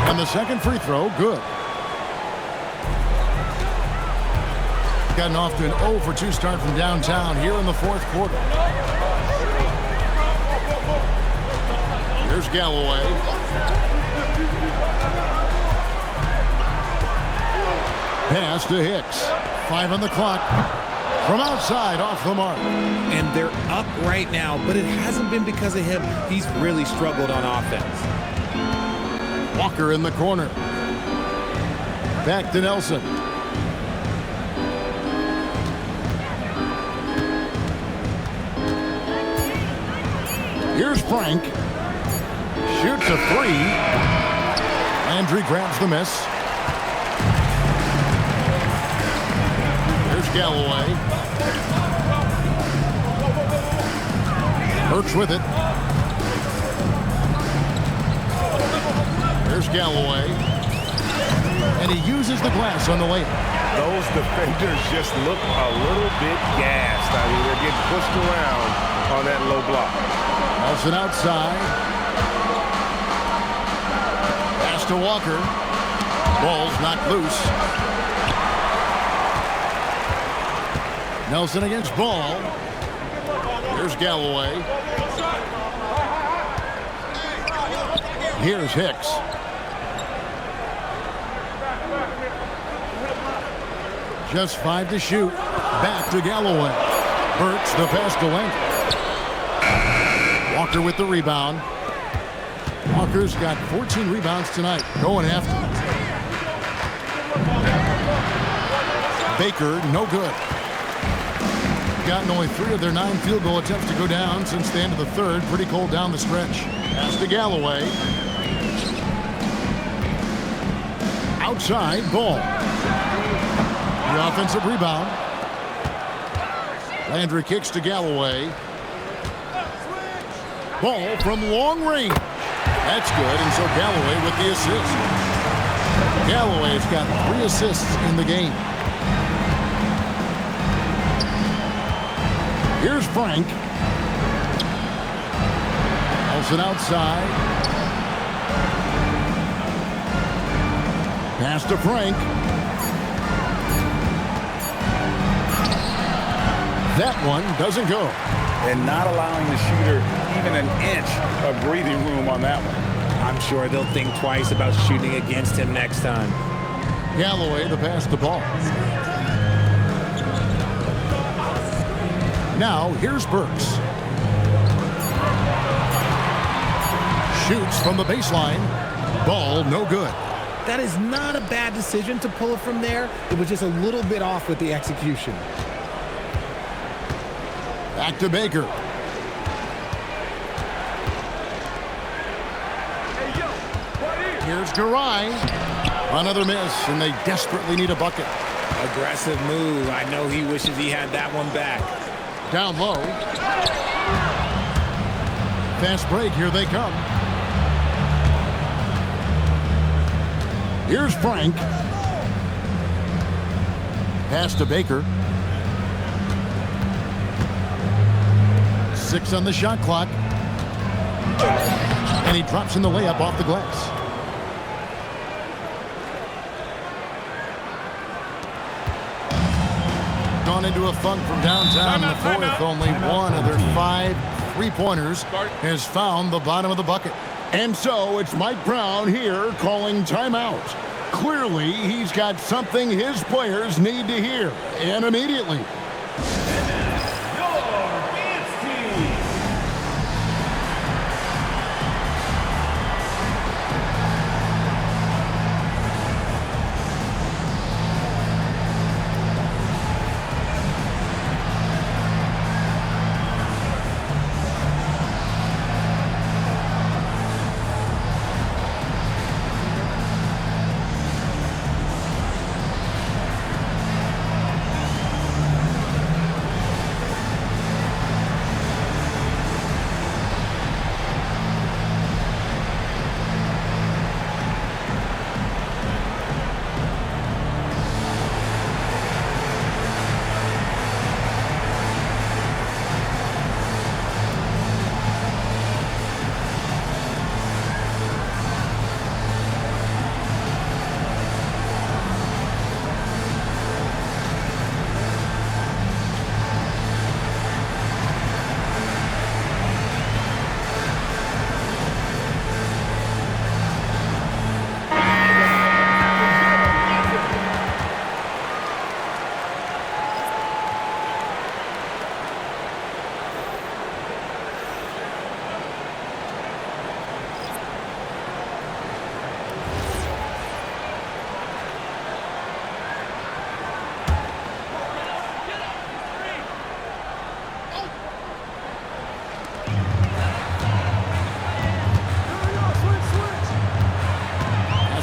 And the second free throw, good. Gotten off to an 0 for 2 start from downtown here in the fourth quarter. Here's Galloway. Pass to Hicks. 5 on the clock. From outside, off the mark. And they're up right now, but it hasn't been because of him. He's really struggled on offense. Walker in the corner. Back to Nelson. Here's Frank. Shoots a 3. Landry grabs the miss. Here's Galloway. Hurts with it. There's Galloway. And he uses the glass on the layup. Those defenders just look a little bit gassed. I mean, they're getting pushed around on that low block. Nelson outside. Pass to Walker. Ball's knocked loose. Nelson against Ball. Here's Galloway. Here's Hicks. Just 5 to shoot. Back to Galloway. Burks the pass to Landry. Walker with the rebound. Walker's got 14 rebounds tonight. Going after it. Baker, no good. Gotten only 3 of their 9 field goal attempts to go down since the end of the third. Pretty cold down the stretch. Pass to Galloway. Outside, Ball. The offensive rebound. Landry kicks to Galloway. Ball from long range. That's good, and so Galloway with the assist. Galloway's got 3 assists in the game. Here's Frank. Nelson outside. Pass to Frank. That one doesn't go. And not allowing the shooter even an inch of breathing room on that one. I'm sure they'll think twice about shooting against him next time. Galloway to pass the ball. Now here's Burks. Shoots from the baseline. Ball no good. That is not a bad decision to pull it from there. It was just a little bit off with the execution. Back to Baker. Here's Garai. Another miss, and they desperately need a bucket. Aggressive move. I know he wishes he had that one back. Down low. Fast break, here they come. Here's Frank. Pass to Baker. 6 on the shot clock. And he drops in the layup off the glass. Gone into a funk from downtown in the fourth. Only one of their 5 3-pointers has found the bottom of the bucket. And so it's Mike Brown here calling timeout. Clearly, he's got something his players need to hear, and immediately.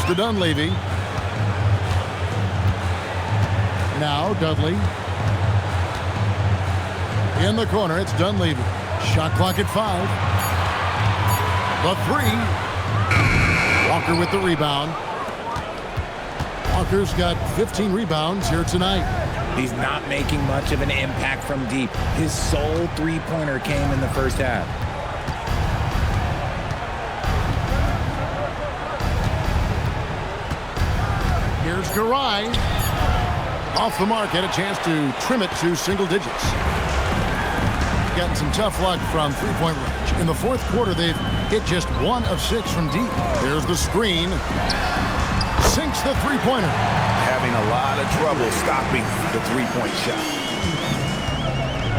To Dunleavy. Now Dudley. In the corner, it's Dunleavy. Shot clock at 5. The 3. Walker with the rebound. Walker's got 15 rebounds here tonight. He's not making much of an impact from deep. His sole 3-pointer came in the first half. Here's Garai. Off the mark, had a chance to trim it to single digits. Gotten some tough luck from 3-point range. In the fourth quarter, they've hit just 1 of 6 from deep. There's the screen. Sinks the 3-pointer. Having a lot of trouble stopping the 3-point shot.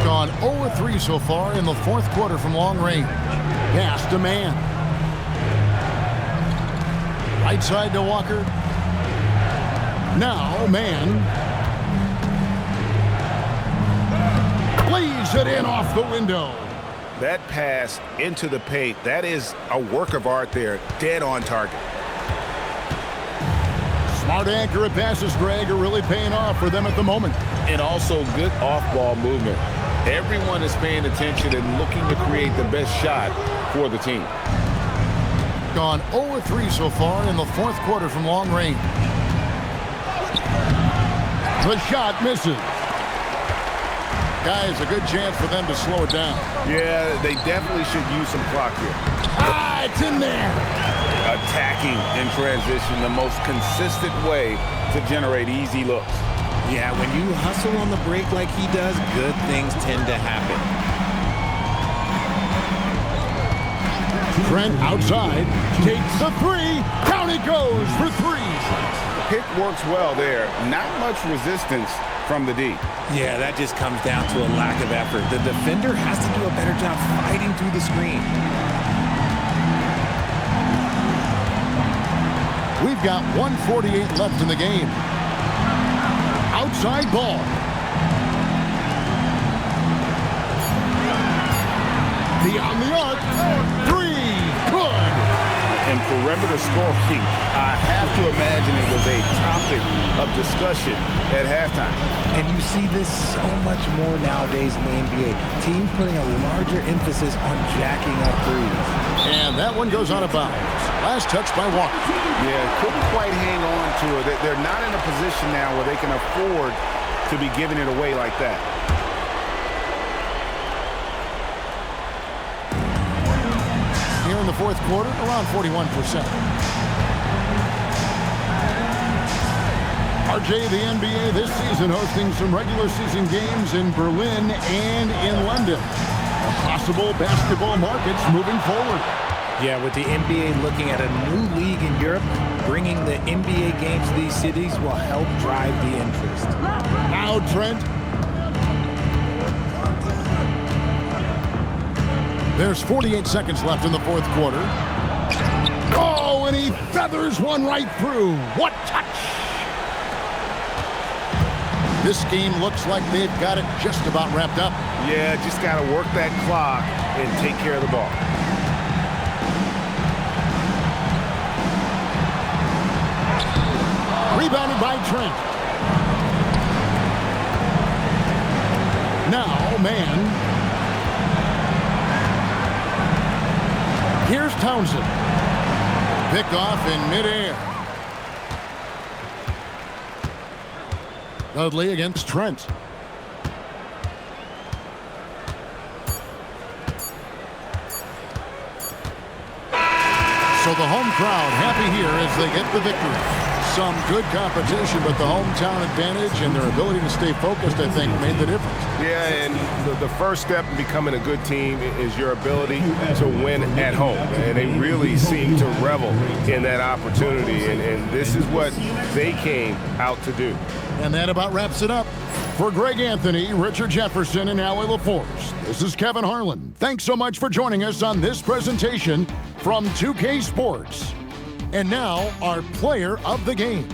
Gone 0 of 3 so far in the fourth quarter from long range. Pass to Man. Right side to Walker. Now, Man lays it in off the window. That pass into the paint, that is a work of art there, dead on target. Smart, accurate passes, Greg, are really paying off for them at the moment. And also good off-ball movement. Everyone is paying attention and looking to create the best shot for the team. Gone 0 of 3 so far in the fourth quarter from long range. The shot misses. Guys, a good chance for them to slow it down. Yeah, they definitely should use some clock here. Ah, it's in there. Attacking in transition, the most consistent way to generate easy looks. Yeah, when you hustle on the break like he does, good things tend to happen. Trent outside, takes the three, down he goes for three. Pick works well there. Not much resistance from the D. Yeah, that just comes down to a lack of effort. The defender has to do a better job fighting through the screen. We've got 1:48 left in the game. Outside ball. Beyond the arc. Three. Good. And perimeter scoring, I have to imagine it was a topic of discussion at halftime. And you see this so much more nowadays in the NBA. Teams putting a larger emphasis on jacking up threes. And that one goes out of bounds. Last touch by Walker. Yeah, couldn't quite hang on to it. They're not in a position now where they can afford to be giving it away like that. Here in the fourth quarter, around 41%. RJ, the NBA this season hosting some regular season games in Berlin and in London. Possible basketball markets moving forward. Yeah, with the NBA looking at a new league in Europe, bringing the NBA games to these cities will help drive the interest. Now Trent. There's 48 seconds left in the fourth quarter. Oh, and he feathers one right through. What touch! This game looks like they've got it just about wrapped up. Yeah, just got to work that clock and take care of the ball. Rebounded by Trent. Now, man. Here's Townsend. Pick off in midair. Dudley against Trent. So the home crowd happy here as they get the victory. Some good competition, but the hometown advantage and their ability to stay focused, I think, made the difference. Yeah, and the first step in becoming a good team is your ability to win at home. And they really seem to revel in that opportunity, and this is what they came out to do. And that about wraps it up. For Greg Anthony, Richard Jefferson, and Allie LaForce, this is Kevin Harlan. Thanks so much for joining us on this presentation from 2K Sports. And now, our player of the game.